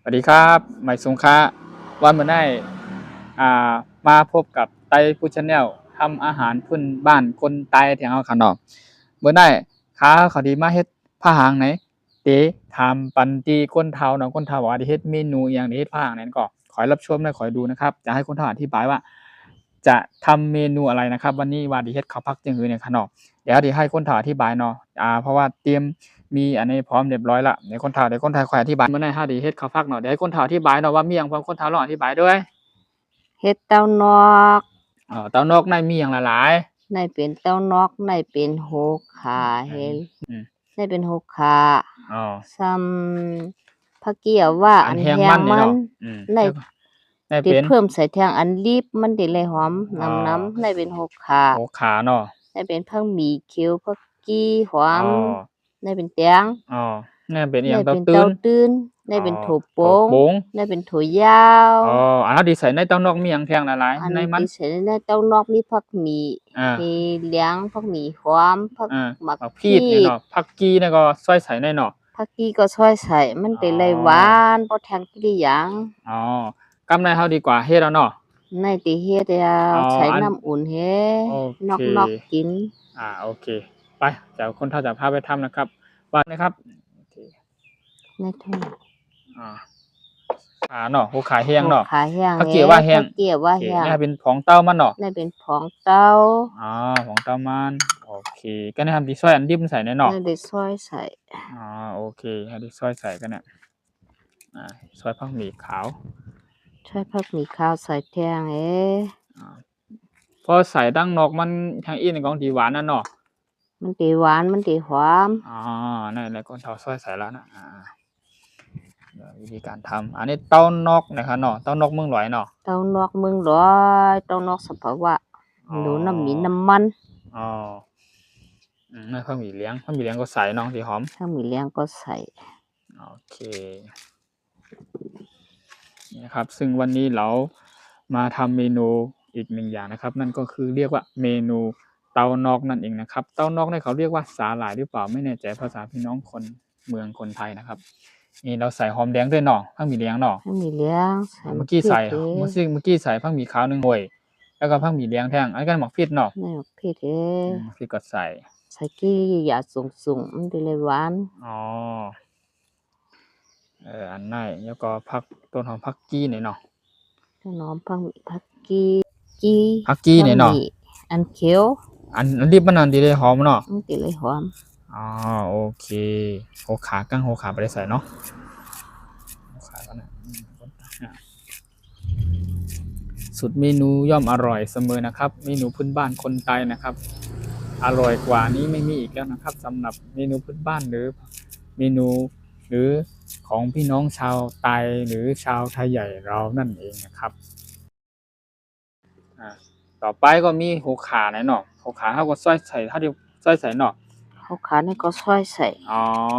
วัสดีครับใหม่สงค้าวันเมื่อได้มาพบกับไต้ฟู้ดชาแนลทำอาหารพื้นบ้านคนไต้แถวเขาขนอมเมื่อได้ค้าเขาดีมาเฮ็ดผ้าหางไหนเต๋ทำปันตีก้นเท้าเนาะก้นเท้าบอกว่าได้เฮ็ดเมนูอย่างได้เฮ็ดผ้าหางนั้นก็ขอรับชมและขอดูนะครับจะให้คนเท้าอธิบายว่า จะทำเมนูอะไรนะครับวันนี้ว่าดีเฮ็ดข้าวผักจังหือเนี่ยขนมเดี๋ยวให้คนเฒ่าอธิบายเนาะเพราะว่าเตรียมมีอันนี้พร้อมเรียบร้อยแล้วเดี๋ยวคนเฒ่าค่อยอธิบายมื้อนี้ดีเฮ็ดข้าวผักเนาะเดี๋ยวให้คนเฒ่าอธิบายเนาะว่ามีหยังพร้อมคนเฒ่าลองอธิบายด้วยเฮ็ดเต้านอกเต้านอกในมีหยังหลายในเป็นเต้านอกในเป็นหกขาเฮ็ดในเป็นหกขาซ้ำผักเกี้ยวว่าอันแห้งมันในเป็นเพิ่มใส่แทงอันลีบมันได้เลยหอมน้ำในเป็นหกขาเนาะในเป็นผักหมี่เขียวผักกี้หอมในเป็นแตงในเป็นอีหยังเต้าตื้นในเป็นถั่วโป่งในเป็นถั่วยาวอันนั้นดีใส่ในเต้านอกมีหยังแทงหลายๆในมันดีใส่ในเต้านอกมีผักหมี่มีเหลียงผักหมี่หอมผักหมักพีดนี่เนาะผักกี้นี่ก็ซอยใส่ในเนาะผักกี้ก็ซอยใส่มันได้เลยหวานบ่แทงกี่หยังกำในเฮาดีกว่าเฮ็ดเอาเนาะในติเฮ็ดเอาใช้น้ำอุ่นเฮ็ดนอกกินโอเคไปเดี๋ยวคนเฒ่าจะพาไปทำนะครับว่านะครับในทุ่งเนาะหูขาแห้งเนาะขาแห้งผักเกี๊ยวว่าแห้งนี่เป็นผงเต้ามันเนาะนี่เป็นผงเต้าผงเต้ามันโอเคก็ได้ทำดีซอยอันดิบใส่ในเนาะได้ซอยใส่โอเคให้ดีซอยใส่กันเนี่ยซอยผักหมี่ขาวซอยผักหมี่ขาวใส่แทงพอใส่ตั้งนอกมันทางอีนของดีหวานนั่นเนาะมันดีหวานมันดีหอมนั่นแหละก็เท่าซอยใส่แล้วนะวิธีการทำอันนี้เต้านอกนะครับเนาะเต้านอกเมืองหลวงเนาะเต้านอกเมืองหลวงเต้านอกสัพวะดูน้ำมีน้ำมันนั่นข้าวหมี่เลี้ยงก็ใส่น้องสีหอมข้าวหมี่เลี้ยงก็ใส่โอเคนี่นะครับซึ่งวันนี้เรามาทำเมนูอีกหนึ่งอย่างนะครับนั่นก็คือเรียกว่าเมนูเต้านอกนั่นเองนะครับเต้านอกเนี่ยเขาเรียกว่าสาหร่ายหรือเปล่าไม่แน่ใจภาษาพี่น้องคนเมืองคนไทยนะครับนี่เราใส่หอมแดงด้วยเนาะผักหมี่เลี้ยงเนาะผักหมี่เลี้ยงเมื่อกี้ใส่ผักหมี่ขาว1 หน่วยแล้วก็ผักหมี่เลี้ยงแท่งอันกันหมักพริกเนาะหมักพริกพริกก็ใส่กี้อย่าสูงมันได้เลยหวานอันนั้นแล้วก็ต้นหอมผักกี้เนี่ยเนาะต้นหอมผักกี้เนี่ยเนาะอันเขียวอันดิบมันอันดีเลยหอมเนาะดีเลยหอมโอเคหัวขาไปได้ใส่เนาะหัวขาก็นะสุดเมนูย่อมอร่อยเสมอนะครับเมนูพื้นบ้านคนไทยนะครับอร่อยกว่านี้ไม่มีอีกแล้วนะครับสำหรับเมนูพื้นบ้านหรือเมนูหรือของพี่น้องชาวไทยหรือชาวไทยใหญ่เรานั่นเองนะครับต่อไปก็มีหัวขาในเนาะหัวขาเขาก็ซอยใส่เนาะหัวขานี่ก็ซอยใส่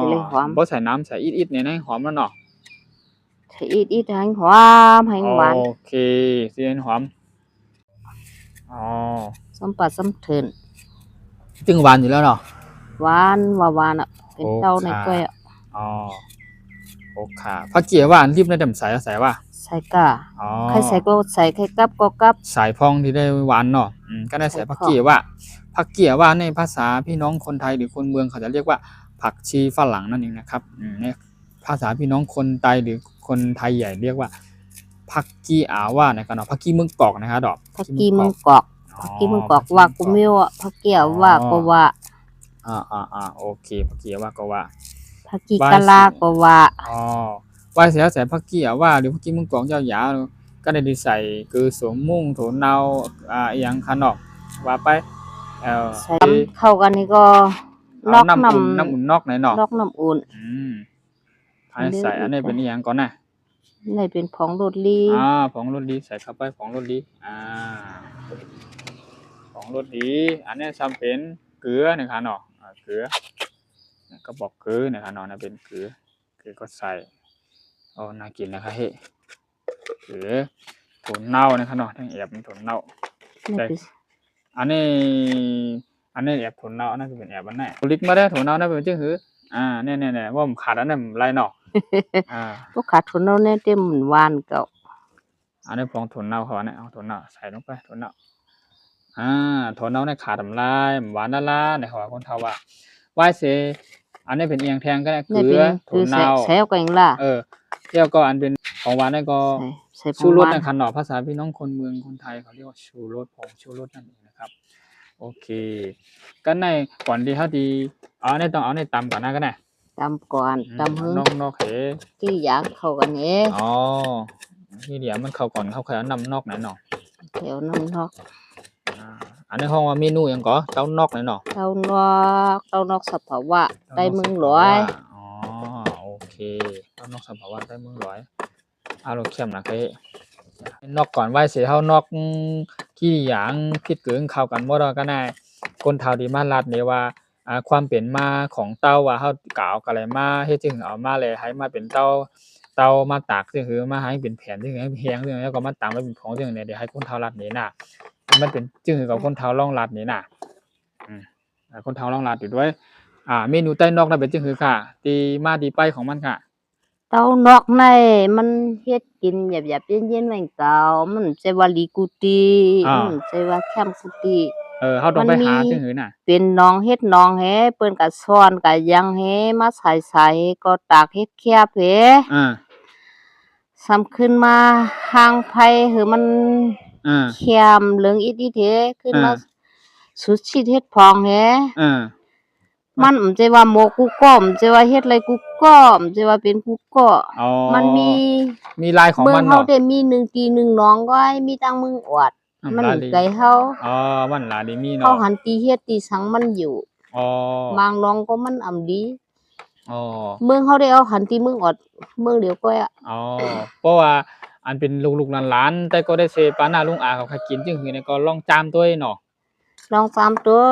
จะเลยหอมบ่ใส่น้ำใส่อิดๆเนี่ยให้หอมแล้วเนาะใส่อิดให้หอมให้หวานโอเคสิให้หอมส้มปลาส้มเถินตึงหวานอยู่แล้วเนาะหวานอ่ะเป็นเต้าในกล้วยโอเคผักเกี๊ยวว่าอันรีบในดำใส่ว่าใส่กะใครใส่ก็ใส่ใครกับก็กับใส่พองที่ได้หวานเนาะก็ได้ใส่ผักเกี๊ยวว่าในภาษาพี่น้องคนไทยหรือคนเมืองเขาจะเรียกว่าผักชีฝรั่งนั่นเองนะครับในภาษาพี่น้องคนไทยหรือคนไทยใหญ่เรียกว่าผักกี้ว่านะครับเนาะผักกี้เมืองกอกนะครับดอกผักกี้เมืองกอกว่ากูไม่ว่าผักเกี๊ยวว่าก็ว่าโอเคผักเกี๊ยวว่าก็ว่าผักกี้กะลาก็ว่าว่าเสียใส่ผักกี้ว่าหรือผักกี้เมืองกอกยาวๆก็ได้ใส่คือสมมุ้งโถเนาอย่างขนมว่าไปใส่เข้ากันนี่ก็นอกน้ำอุ่นนอกไหนเนาะนอกน้ำอุ่นให้ใส่อันนี้เป็นอย่างก่อนนะนี่เป็นผงโรดลีผงโรดลีใส่เข้าไปผงโรดลีผงโรดลีอันนี้ทำเป็นเกลือนะครับเนาะเกลือก็บอกเกลือนะครับเนาะเป็นเกลือก็ใส่น่ากินนะครับเฮ้เกลือถั่วเน่านะครับเนาะทั้งแอบเป็นถั่วเน่าอันนี้แอบถั่วเน่าน่าจะเป็นแอบอันไหนลิกมาได้ถั่วเน่าน่าเป็นจื้อหือเนี่ยว่าผมขาดอันนั้นไรเนาะ อ่า พวกขาดทุนเราเนี่ยเต็มเหมือนวานเก่า อันนี้พองถั่วเน่าเขาเนี่ยเอาถั่วเน่าใส่ลงไปถั่วเน่าถั่วเน่าในขาดำลายหวานละในหัวคนเทาว่าไหว้เสอันนี้เป็นเอียงแทงก็ได้เก เนี่ย ลื เป็ อน ถั่ คื ว อ เน่า ใส่เอาก็ยังล่ะ เที่ยวก็อันเป็นของหวานนี่ก็ ใส่ผ ชู ง ร ห ส วาน ในคันหนอภาษาพี่น้องคนเมืองคนไทยเขาเรียกว่าชูรสผงชูรสนั่นเองนะครับโอเคก็ในก่อนที่เขาดีในต้องเอาในตำก่อนนะก็ได้ ตำก่อนตำหึง นอกเห ที่อยากเข้ากันเอง อ๋อที่เดี๋ยวมันเข้าก่อนเขาเคยเอานำนอกไหนหนอ แถวน้ำนอก อันนี้ห้องว่าเมนูหยังก็เต้านอกไหนหนอ เต้านอกสภาวะใต้เมืองหลอย อ๋อโอเคเต้านอกสภาวะใต้เมืองหลอยเอาเราเข้มนะเฮ้นอกก่อนไหว้เสียเฮานอกขี้หยางพิดเกิงเข้ากันบ่ดอกก็ได้คนเฒ่าที่มาลัดนี่ว่าความเป็นมาของเต้าว่าเฮากล่าวกันอะไรมาเฮ็ดจึงเอามาเลยให้มาเป็นเต้ามาตากซึ่งคือมาให้เป็นแผ่นซึ่งให้แห้งซึ่งแล้วก็มาตากไว้เป็นผงซึ่งเนี่ยเดี๋ยวให้คนเฒ่าลัดนี่น่ะมันเป็นจึงคือกับคนเฒ่าล่องลัดนี่น่ะคนเฒ่าล่องลัดอยู่ด้วยเมนูใต้นอกนั่นเป็นจึงคือค่ะที่มาที่ไปของมันค่ะ เต้านอกในมันเฮ็ดกินหยาบๆเย็นๆแม่งเก่ามันใจว่าลีกูตีมันใจว่าแคมกูตี เฮาต้องไปหาซึ่งหือน่ะ เป็นน้องเฮ็ดน้องแฮเปิ้นก็สอนก็ยังแฮมาใส่ๆก็ตากเฮ็ดแคบแฮซ้ำขึ้นมาหางไผหือมันแคมเหลืองอิดๆแฮขึ้นมาสุดชิดเฮ็ดพองแฮมันบ่ใช่ว่าโมกูก็บ่ใช่ว่าเฮ็ดอะไรกูก็บ่ใช่ว่าเป็นกูก็มันมี ลายของ เมือ มั ง น เฮา เนาะ ได้มี1ปี1น้องก็มีตั้งเมืองอวดมันไกลเฮา มันลาดีมี เฮา เนาะ หันตีเฮ็ดตีสังมันอยู่บางน้องก็มันอำดีเมืองเฮาได้เอาหันตีเมืองอดเมืองเดียวก็อะ เพราะว่าอันเป็นลูกๆหลานๆแต่ก็ได้เซปานาลุงอาเขาให้กินจึงหือเนี่ยก็ลองจามตัวเนาะ ลองตามตัว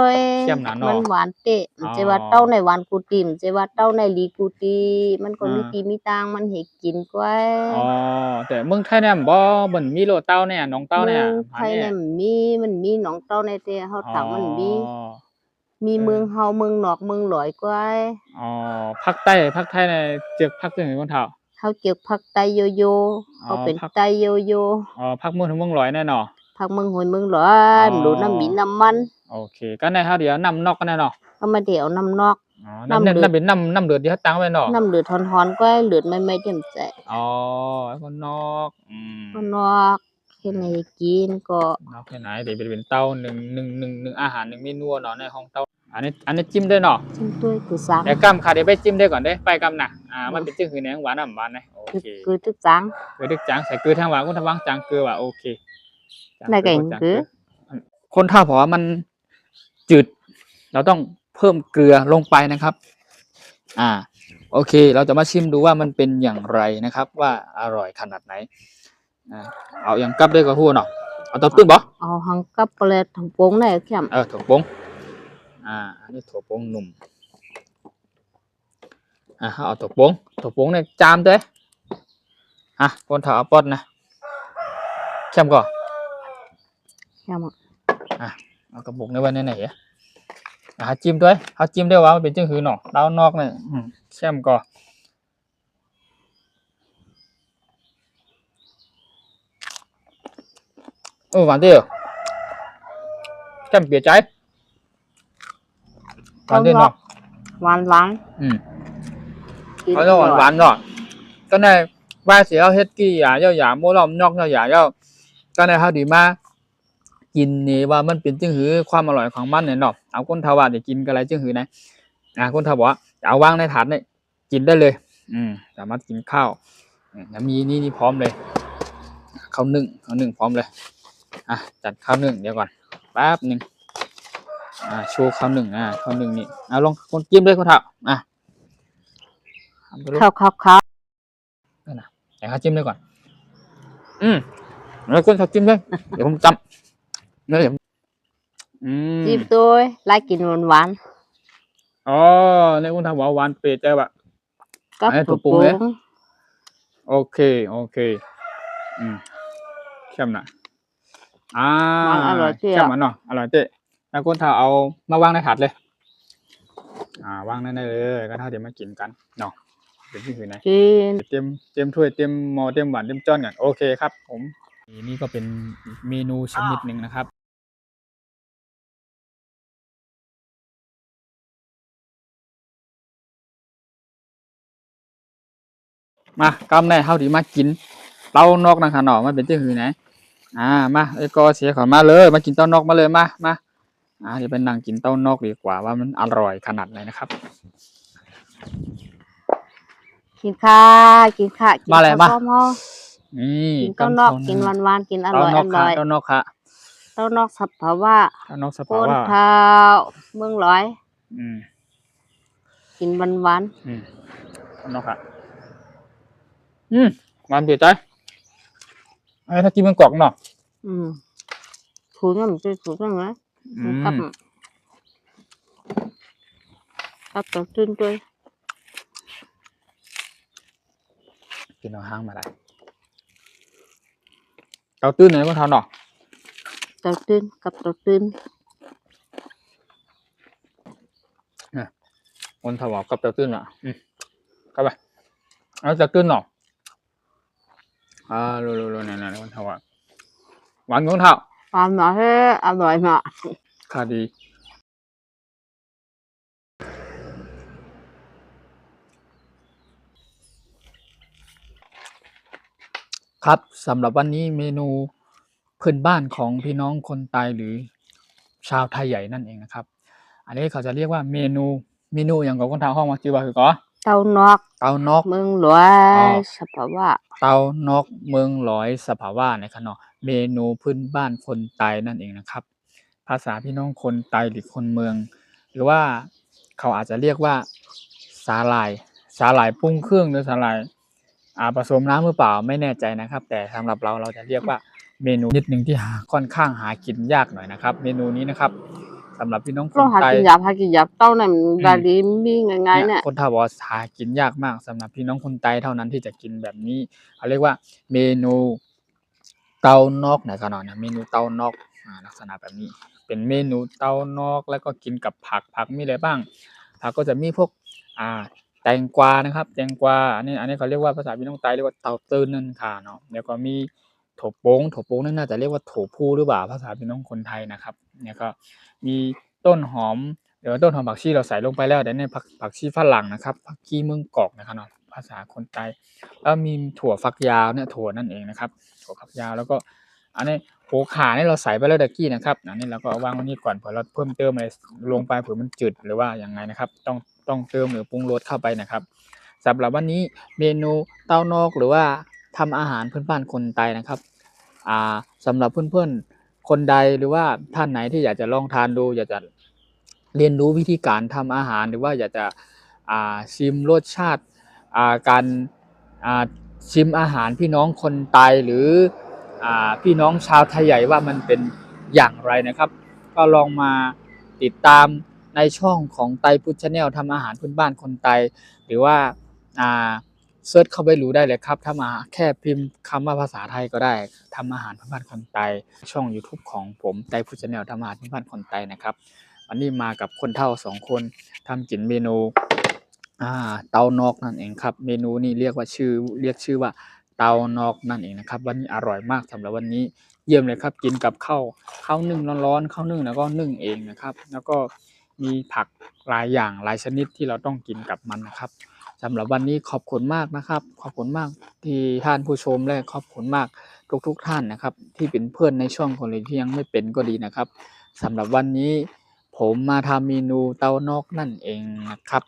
เสียมหนาเนาะ มันหวานเตะมันจะว่าเต้าในหวานกูติมจะว่าเต้าในลีกูตีมันก็มีตีมีตางมันให้กินกว่า แต่เมืองไทยเนี่ยบ่เบิ่นมีโลเต้าเนี่ยน้องเต้าเนี่ย ไทยเนี่ยมันมีหนองเต้าในแต่เฮาถามมันมีเมืองเฮาเมืองนอกเมืองหลอยกว่า ภาคใต้ภาคไทยเนี่ยเจือกภาคจึงหือคนเฒ่า เฮาเกี่ยวภาคใต้โยโย่เขาเป็นใต้โยโย่ ภาคเมืองถึงเมืองร้อยแน่เนาะ ภาคเมืองห้วยเมืองหลอยมันดูน้ำมีน้ำมัน โอเคก็ในเฮาเดี๋ยวนำนอกกันแน่เนาะ ก็มาเดี๋ยวน้ำนอก น้ำเป็นน้ำเดือดที่เขาตั้งไว้เนาะ น้ำเลือดทอนๆก็เลือดไม่เต็มใจ คนนอก ก็นอกเฮ็ดให้กินก็ นอกแค่ไหนเดี๋ยวเป็นเต้าหนึ่งอาหาร1เมนูเนาะในห้องเต้าอันนี้จิ้มด้วยเนาะ จิ้มด้วยคือสัง เดี๋ยวกำค่ะเดี๋ยวไปจิ้มได้ก่อนเด้ไปกำน่ะมันเป็นจึงคือแหนงหวานหวานนะโอเค คือตึกสัง เกลือดึกจางใส่เกลือทางหวานคุณทางวางจางเกลือว่ะโอเค ได้ไงคือ คนถ้าบอกว่ามันจืดเราต้องเพิ่มเกลือลงไปนะครับโอเค เราจะมาชิมดูว่ามันเป็นอย่างไรนะครับ ว่าอร่อยขนาดไหนเอาอย่างกับด้วยก็พูดเนาะเอาตัวตึ้งบ่ เอาหังกับเปลดถังโป่งได้แค่ ถั่วโป้งอันนี้ถั่วโป้งหนุ่มเอาถั่วโป้งเนี่ยจามด้วยคนถ้าเอาปอดนะเข้มก่อน แค่มา เอากระปุกในวันไหนจิ้มด้วยเขาจิ้มได้ว่ามันเป็นจังหือหนอดาวนอกเนี่ยแช่มก่อนหวานเดียวแช่มเปลี่ยนใจหวานเดียวเนาะ หวาน เขาจะหวานเนาะก็ในว่าเสียเฮ็ดกี่อย่างโมล้อมนอกก็ในเขาดีมากกินนี่ว่ามันเป็นจังหือความอร่อยของมันเนี่ยเนาะเอาคนทาวาจะกินกันอะไรจังหือนะคนทาวาจะเอาวางในถาดเนี่ยกินได้เลยสามารถกินข้าวมีนี่พร้อมเลยข้าวนึ่งพร้อมเลยจัดข้าวนึ่งเดี๋ยวก่อนแป๊บนึงโชว์ข้าวนึ่งนี่เอาลองคนจิ้มเลยคนทาวข้าวแต่ข้าวจิ้มเลยก่อนแล้วคนทาวจิ้มเลยเดี๋ยวผมจำจิ้มตัวไล่กินหวาน ในคนทาวหวานเปรี้ยวใจแบบ กับถั่วโป่ง โอเคเข้มนะอร่อยเจ๊ เข้มมันเนาะอร่อยเจ๊แล้วคนทาวเอามาวางในถาดเลยวางนั่นเลยก็ถ้าเดี๋ยวมากินกันเนาะ เป็นที่หือไหน กิน เตรียมถ้วยเตรียมหม้อเตรียมหวานเตรียมจ้อนกันโอเคครับผมนี่ก็เป็นเมนูชนิดหนึ่งนะครับมากำในเฮาดีมากินเต้านอกนะคะเนาะมันเป็นที่หือไหนมาไอ้กอเสียขอมาเลยมากินเต้านอกมาเลยมาเดี๋ยวไปนั่งกินเต้านอกดีกว่าว่ามันอร่อยขนาดไหนนะครับ กินค่ะกินค่ะกิน มาเลยมา ข้าวต้มห่อ นี่ กินเต้านอกกินหวานๆกินอร่อยอร่อย เต้านอกค่ะ เต้านอกสับภาวะ เต้านอกส โก ภาน ว่า เท้าเมืองร้อย อืม กินหวาน เต้านอกค่ะหวานเปรี้ยวใจไอ้ถ้ากินมันกรอกเนาะ ๆถูนั่นเป็นถูนั่นนะกับตัวตื้นด้วย กินเอาห้างมาได้เกาตื้นไหนพวกเขาเนาะ ตัวตื้นกับตัวตื้น คนถวายกับเกาตื้นอ่ะเข้าไปเอาเกาตื้นเนาะรู้เนี่ยคนถวายหวานของเท่า ความหนาให้อร่อยมาก ค่าดีครับสำหรับวันนี้เมนูพื้นบ้านของพี่น้องคนไทยหรือชาวไทยใหญ่นั่นเองนะครับ อันนี้เขาจะเรียกว่าเมนูอย่างของคนทางห้องมาชื่อว่าคือก็ เต้านอก เตานอก เมืองร้อยสับภาวะ เตานอกเมืองร้อยสภาวะนะครับเนาะเมนูพื้นบ้านคนไทยนั่นเองนะครับ ภาษาพี่น้องคนไทยหรือคนเมือง หรือว่าเขาอาจจะเรียกว่าสาหร่ายปรุงเครื่องหรือสาหร่ายผสมน้ำหรือเปล่าไม่แน่ใจนะครับ แต่สำหรับเราจะเรียกว่าเมนูนิดหนึ่งที่ค่อนข้างหากินยากหน่อยนะครับ เมนูนี้นะครับสำหรับพี่น้องค ก็ น หา ไทย กินหยาบเต้านั่นดาดีมีง่ายๆเนี่ย คนไทยบอกว่าหากินยากมากสำหรับพี่น้องคนไทยเท่านั้นที่จะกินแบบนี้เขาเรียกว่าเมนูเต้านอกนะครับเนาะเมนูเต้านอกลักษณะแบบนี้ เป็นเมนูเต้านอกแล้วก็กินกับผักมีอะไรบ้างผักก็จะมีพวกแตงกวานะครับแตงกวาอันนี้เขาเรียกว่าภาษาพี่น้องไทยเรียกว่าเต้าตื้นนั่นค่ะเนาะแล้วก็มีโถโป้งนั่นน่าจะเรียกว่าโถพูหรือเปล่าภาษาพี่น้องคนไทยนะครับเนี่ยก็มีต้นหอมเดี๋ยวต้นหอมผักชีเราใส่ลงไปแล้วเดี๋ยวในผักชีฝรั่งนะครับผักชีเมืองกอกนะครับเนาะภาษาคนไทยแล้วมีถั่วฝักยาวเนี่ยถั่วนั่นเองนะครับถั่วฝักยาวแล้วก็อันนี้โหข่านี่เราใส่ไปแล้วตะกี้นะครับอันนี้เราก็วางไว้นี่ก่อนเผื่อเราเพิ่มเติมอะไรลงไปเผื่อมันจืดหรือว่าอย่างไงนะครับต้องเติมหรือปรุงรสเข้าไปนะครับสำหรับวันนี้เมนูเต้านอกหรือว่าทำอาหารพื้นบ้านคนไทยนะครับสำหรับเพื่อนๆคนใดหรือว่าท่านไหนที่อยากจะลองทานดูอยากจะเรียนรู้วิธีการทำอาหารหรือว่าอยากจะชิมรสชาติการชิมอาหารพี่น้องคนไทยหรือพี่น้องชาวไทยใหญ่ว่ามันเป็นอย่างไรนะครับ ก็ลองมาติดตามในช่องของไตพุทธชาแนลทำอาหารพื้นบ้านคนไทยหรือว่าเซิร์ชเข้าไปรู้ได้เลยครับถ้ามาแค่พิมพ์คำว่าภาษาไทยก็ได้ทำอาหารพื้นบ้านคนไทยช่อง YouTube ของผมไตพุทธชาแนลทำอาหารพื้นบ้านคนไทยนะครับวันนี้มากับคนเฒ่า2คนทำกินเมนูเตานอกนั่นเองครับเมนูนี้เรียกชื่อว่าเตานอกนั่นเองนะครับวันนี้อร่อยมากสำหรับวันนี้เยี่ยมเลยครับกินกับข้าวนึ่งร้อนๆข้าวนึ่งแล้วก็นึ่งเองนะครับแล้วก็มีผักหลายอย่างหลายชนิดที่เราต้องกินกับมันนะครับสำหรับวันนี้ขอบคุณมากนะครับขอบคุณมากที่ท่านผู้ชมและขอบคุณมากทุกท่านนะครับที่เป็นเพื่อนในช่องคนเลยที่ยังไม่เป็นก็ดีนะครับสำหรับวันนี้ผมมาทำเมนูเตานอกนั่นเองนะครับ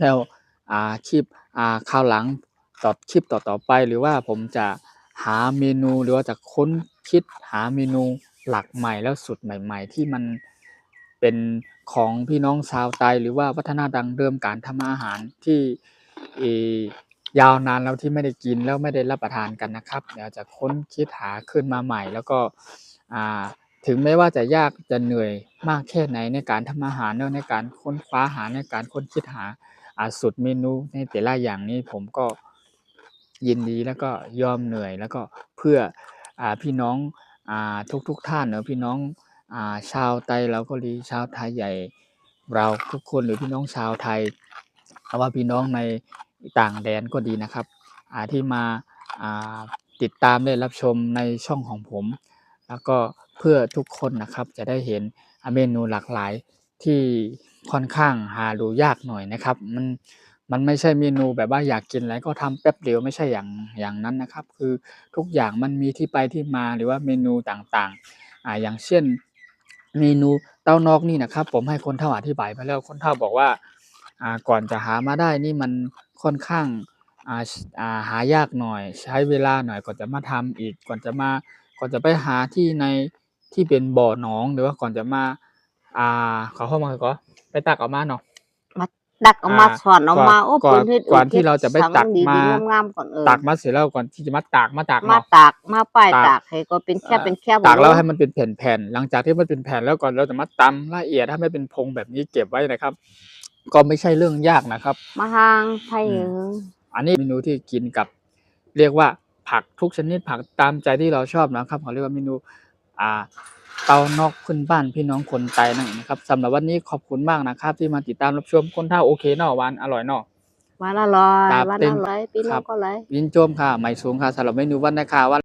แล้วคลิปคราวหลังคลิปต่อไปหรือว่าผมจะหาเมนูหรือว่าจะค้นคิดหาเมนูหลักใหม่แล้วสูตรใหม่ๆที่มันเป็นของพี่น้องชาวไทยหรือว่าวัฒนธรรมเดิมการทำอาหารที่ยาวนานแล้วที่ไม่ได้กินแล้วไม่ได้รับประทานกันนะครับเดี๋ยวจะค้นคิดหาขึ้นมาใหม่แล้วก็ถึงแม้ว่าจะยากจะเหนื่อยมากแค่ไหนในการทำอาหารในการค้นคว้าหาในการค้นคิดหาสูตรเมนูในแต่ละอย่างนี้ผมก็ยินดีแล้วก็ยอมเหนื่อยแล้วก็เพื่อพี่น้องทุกท่านพี่น้องชาวไทยเราก็ดีชาวไทยใหญ่เราทุกคนหรือพี่น้องชาวไทยเอาว่าพี่น้องใน ต่างแดนก็ดีนะครับที่มาติดตามได้รับชมในช่องของผม แล้วก็เพื่อทุกคนนะครับจะได้เห็นเมนูหลากหลายที่ค่อนข้างหาดูยากหน่อยนะครับมันไม่ใช่เมนูแบบว่าอยากกินอะไรก็ทำแป๊บเดียวไม่ใช่อย่างนั้นนะครับคือทุกอย่างมันมีที่ไปที่มาหรือว่าเมนูต่างๆอย่างเช่นเมนูเต้านอกนี่นะครับผมให้คนเฒ่าอธิบายไปแล้วคนเฒ่าบอกว่าก่อนจะหามาได้นี่มันค่อนข้างหายากหน่อยใช้เวลาหน่อยก่อนจะมาทำอีกก่อนจะไปหาที่ในที่เป็นบ่อหนองหรือว่าก่อนจะมาเขาเข้ามาก็ไปตักเอามาเนาะ มาตักเอามาสอนเอามาโอ้ ก่อ เพิ่ น นเฮ็ด ก่อนที่เราจะไปตัก ดี มา ๆงามๆก่อนตักมาเสร็จแล้วก่อนที่จะมาตากมา เนาะ ตากมาป้าย ตาก ตากให้ก็เป็นแค่เป็นแค่ ตากแล้วให้มันเป็นแผ่นๆหลังจากที่มันเป็นแผ่นแล้วก่อนเราจะมาตำละเอียดให้มันเป็นพงแบบนี้เก็บไว้นะครับ ก็ไม่ใช่เรื่องยากนะครับ มาทางไผ อันนี้เมนูที่กินกับเรียกว่าผักทุกชนิดผักตามใจที่เราชอบนะครับเขาเรียกว่าเมนูเตานอกพื้นบ้านพี่น้องคนไตนั่นเองนะครับสำหรับวันนี้ขอบคุณมากนะครับที่มาติดตามรับชมคนเฒ่าโอเคเนาะหวานอร่อยเนาะ หวานอร่อย ครับ หวาน เต็ อ ม ร่อยพี่น้ ครั อง บ ก็เลย ยินโจมค่ะไม่สูงค่ะสำหรับเมนูวันนะคะวัน